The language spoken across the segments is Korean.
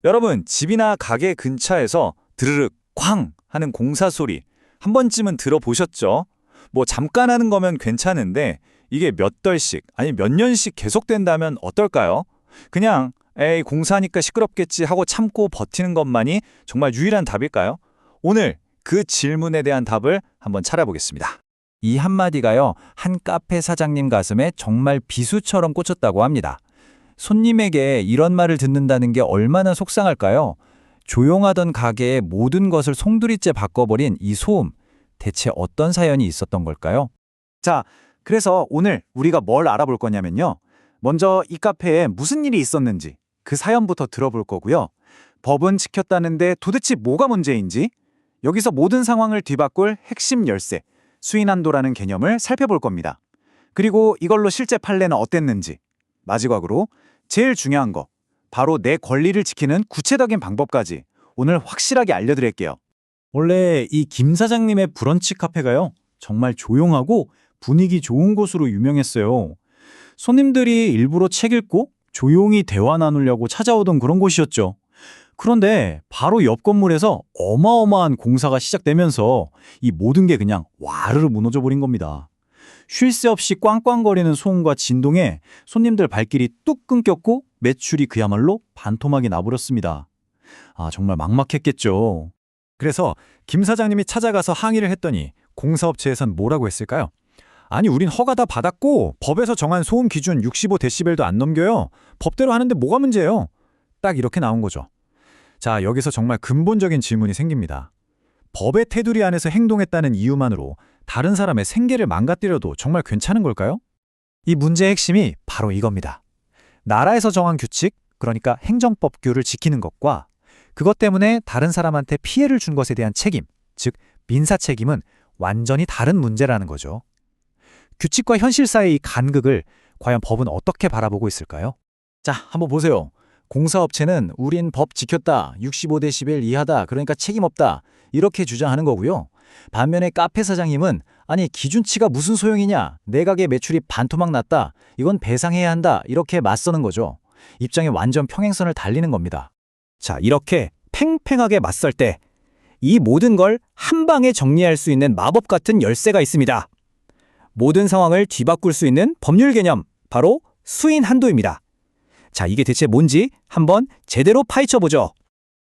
여러분, 집이나 가게 근처에서 드르륵 쾅 하는 공사 소리 한 번쯤은 들어보셨죠? 뭐 잠깐 하는 거면 괜찮은데 이게 몇 달씩 아니 몇 년씩 계속된다면 어떨까요? 그냥 에이 공사하니까 시끄럽겠지 하고 참고 버티는 것만이 정말 유일한 답일까요? 오늘 그 질문에 대한 답을 한번 찾아보겠습니다. 이 한마디가요, 한 카페 사장님 가슴에 정말 비수처럼 꽂혔다고 합니다. 손님에게 이런 말을 듣는다는 게 얼마나 속상할까요? 조용하던 가게의 모든 것을 송두리째 바꿔버린 이 소음, 대체 어떤 사연이 있었던 걸까요? 자, 그래서 오늘 우리가 뭘 알아볼 거냐면요. 먼저 이 카페에 무슨 일이 있었는지 그 사연부터 들어볼 거고요. 법은 지켰다는데 도대체 뭐가 문제인지, 여기서 모든 상황을 뒤바꿀 핵심 열쇠, 수인한도라는 개념을 살펴볼 겁니다. 그리고 이걸로 실제 판례는 어땠는지, 마지막으로 제일 중요한 거, 바로 내 권리를 지키는 구체적인 방법까지 오늘 확실하게 알려드릴게요. 원래 이 김 사장님의 브런치 카페가요, 정말 조용하고 분위기 좋은 곳으로 유명했어요. 손님들이 일부러 책 읽고 조용히 대화 나누려고 찾아오던 그런 곳이었죠. 그런데 바로 옆 건물에서 어마어마한 공사가 시작되면서 이 모든 게 그냥 와르르 무너져 버린 겁니다. 쉴 새 없이 꽝꽝거리는 소음과 진동에 손님들 발길이 뚝 끊겼고 매출이 그야말로 반토막이 나버렸습니다. 정말 막막했겠죠. 그래서 김 사장님이 찾아가서 항의를 했더니 공사업체에선 뭐라고 했을까요? 아니, 우린 허가 다 받았고 법에서 정한 소음 기준 65데시벨도 안 넘겨요. 법대로 하는데 뭐가 문제예요? 딱 이렇게 나온 거죠. 자, 여기서 정말 근본적인 질문이 생깁니다. 법의 테두리 안에서 행동했다는 이유만으로 다른 사람의 생계를 망가뜨려도 정말 괜찮은 걸까요? 이 문제의 핵심이 바로 이겁니다. 나라에서 정한 규칙, 그러니까 행정법규를 지키는 것과 그것 때문에 다른 사람한테 피해를 준 것에 대한 책임, 즉 민사 책임은 완전히 다른 문제라는 거죠. 규칙과 현실 사이의 이 간극을 과연 법은 어떻게 바라보고 있을까요? 자, 한번 보세요. 공사업체는 우린 법 지켰다, 65데시벨 이하다, 그러니까 책임 없다, 이렇게 주장하는 거고요. 반면에 카페 사장님은 아니 기준치가 무슨 소용이냐, 내 가게 매출이 반토막 났다, 이건 배상해야 한다, 이렇게 맞서는 거죠. 입장이 완전 평행선을 달리는 겁니다. 자, 이렇게 팽팽하게 맞설 때 이 모든 걸 한 방에 정리할 수 있는 마법 같은 열쇠가 있습니다. 모든 상황을 뒤바꿀 수 있는 법률 개념, 바로 수인 한도입니다. 자, 이게 대체 뭔지 한번 제대로 파헤쳐보죠.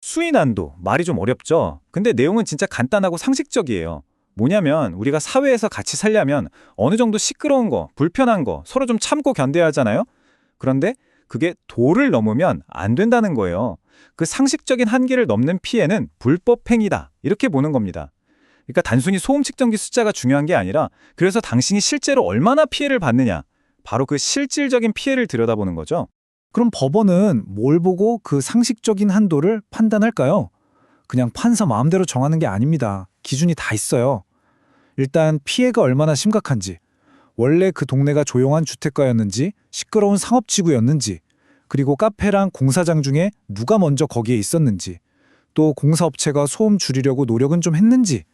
수인한도, 말이 좀 어렵죠? 근데 내용은 진짜 간단하고 상식적이에요. 뭐냐면 우리가 사회에서 같이 살려면 어느 정도 시끄러운 거, 불편한 거 서로 좀 참고 견뎌야 하잖아요? 그런데 그게 도를 넘으면 안 된다는 거예요. 그 상식적인 한계를 넘는 피해는 불법 행위다, 이렇게 보는 겁니다. 그러니까 단순히 소음 측정기 숫자가 중요한 게 아니라 그래서 당신이 실제로 얼마나 피해를 받느냐, 바로 그 실질적인 피해를 들여다보는 거죠. 그럼 법원은 뭘 보고 그 상식적인 한도를 판단할까요? 그냥 판사 마음대로 정하는 게 아닙니다. 기준이 다 있어요. 일단 피해가 얼마나 심각한지, 원래 그 동네가 조용한 주택가였는지, 시끄러운 상업지구였는지, 그리고 카페랑 공사장 중에 누가 먼저 거기에 있었는지, 또 공사업체가 소음 줄이려고 노력은 좀 했는지,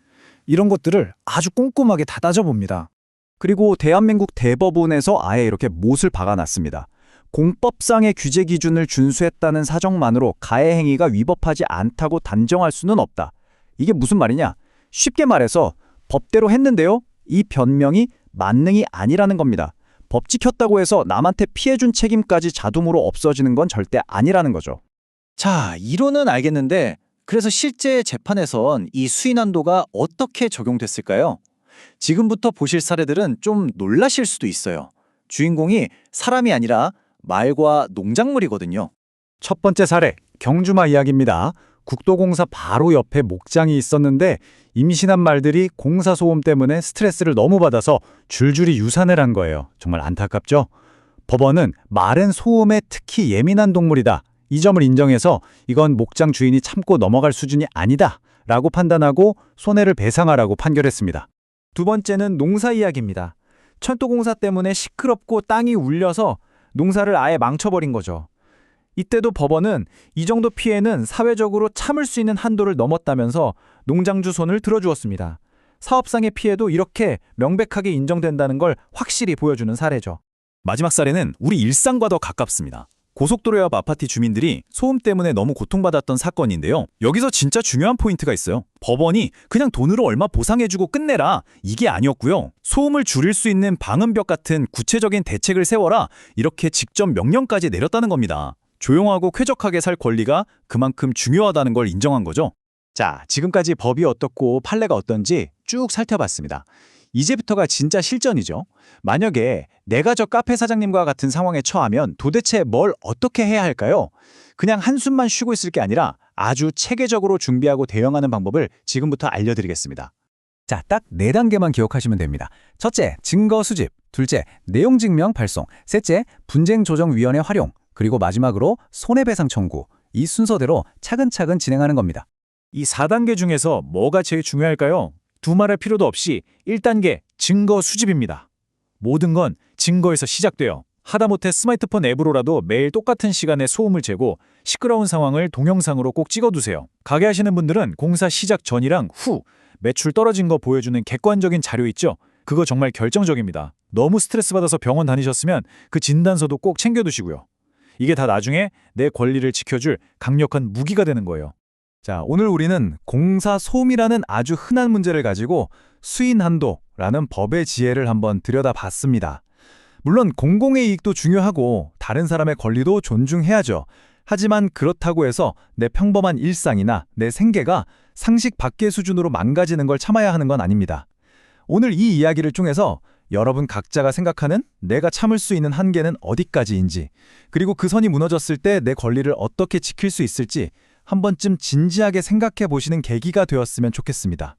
이런 것들을 아주 꼼꼼하게 다 따져봅니다. 그리고 대한민국 대법원에서 아예 이렇게 못을 박아놨습니다. 공법상의 규제 기준을 준수했다는 사정만으로 가해 행위가 위법하지 않다고 단정할 수는 없다. 이게 무슨 말이냐? 쉽게 말해서 법대로 했는데요, 이 변명이 만능이 아니라는 겁니다. 법 지켰다고 해서 남한테 피해 준 책임까지 자동으로 없어지는 건 절대 아니라는 거죠. 자, 이론은 알겠는데 그래서 실제 재판에선 이 수인한도가 어떻게 적용됐을까요? 지금부터 보실 사례들은 좀 놀라실 수도 있어요. 주인공이 사람이 아니라 말과 농작물이거든요. 첫 번째 사례, 경주마 이야기입니다. 국도공사 바로 옆에 목장이 있었는데 임신한 말들이 공사 소음 때문에 스트레스를 너무 받아서 줄줄이 유산을 한 거예요. 정말 안타깝죠? 법원은 말은 소음에 특히 예민한 동물이다, 이 점을 인정해서 이건 목장 주인이 참고 넘어갈 수준이 아니다 라고 판단하고 손해를 배상하라고 판결했습니다. 두 번째는 농사 이야기입니다. 철도공사 때문에 시끄럽고 땅이 울려서 농사를 아예 망쳐버린 거죠. 이때도 법원은 이 정도 피해는 사회적으로 참을 수 있는 한도를 넘었다면서 농장주 손을 들어주었습니다. 사업상의 피해도 이렇게 명백하게 인정된다는 걸 확실히 보여주는 사례죠. 마지막 사례는 우리 일상과 더 가깝습니다. 고속도로 옆 아파트 주민들이 소음 때문에 너무 고통받았던 사건인데요. 여기서 진짜 중요한 포인트가 있어요. 법원이 그냥 돈으로 얼마 보상해주고 끝내라 이게 아니었고요. 소음을 줄일 수 있는 방음벽 같은 구체적인 대책을 세워라 이렇게 직접 명령까지 내렸다는 겁니다. 조용하고 쾌적하게 살 권리가 그만큼 중요하다는 걸 인정한 거죠. 자, 지금까지 법이 어떻고 판례가 어떤지 쭉 살펴봤습니다. 이제부터가 진짜 실전이죠. 만약에 내가 저 카페 사장님과 같은 상황에 처하면 도대체 뭘 어떻게 해야 할까요? 그냥 한숨만 쉬고 있을 게 아니라 아주 체계적으로 준비하고 대응하는 방법을 지금부터 알려드리겠습니다. 자, 딱 4단계만 기억하시면 됩니다. 첫째, 증거 수집. 둘째, 내용 증명 발송. 셋째, 분쟁 조정 위원회 활용. 그리고 마지막으로 손해배상 청구. 이 순서대로 차근차근 진행하는 겁니다. 이 4단계 중에서 뭐가 제일 중요할까요? 두말할 필요도 없이 1단계 증거 수집입니다. 모든 건 증거에서 시작돼요. 하다못해 스마트폰 앱으로라도 매일 똑같은 시간에 소음을 재고 시끄러운 상황을 동영상으로 꼭 찍어두세요. 가게 하시는 분들은 공사 시작 전이랑 후 매출 떨어진 거 보여주는 객관적인 자료 있죠? 그거 정말 결정적입니다. 너무 스트레스 받아서 병원 다니셨으면 그 진단서도 꼭 챙겨두시고요. 이게 다 나중에 내 권리를 지켜줄 강력한 무기가 되는 거예요. 자, 오늘 우리는 공사 소음이라는 아주 흔한 문제를 가지고 수인한도라는 법의 지혜를 한번 들여다봤습니다. 물론 공공의 이익도 중요하고 다른 사람의 권리도 존중해야죠. 하지만 그렇다고 해서 내 평범한 일상이나 내 생계가 상식 밖의 수준으로 망가지는 걸 참아야 하는 건 아닙니다. 오늘 이 이야기를 통해서 여러분 각자가 생각하는 내가 참을 수 있는 한계는 어디까지인지, 그리고 그 선이 무너졌을 때 내 권리를 어떻게 지킬 수 있을지 한 번쯤 진지하게 생각해 보시는 계기가 되었으면 좋겠습니다.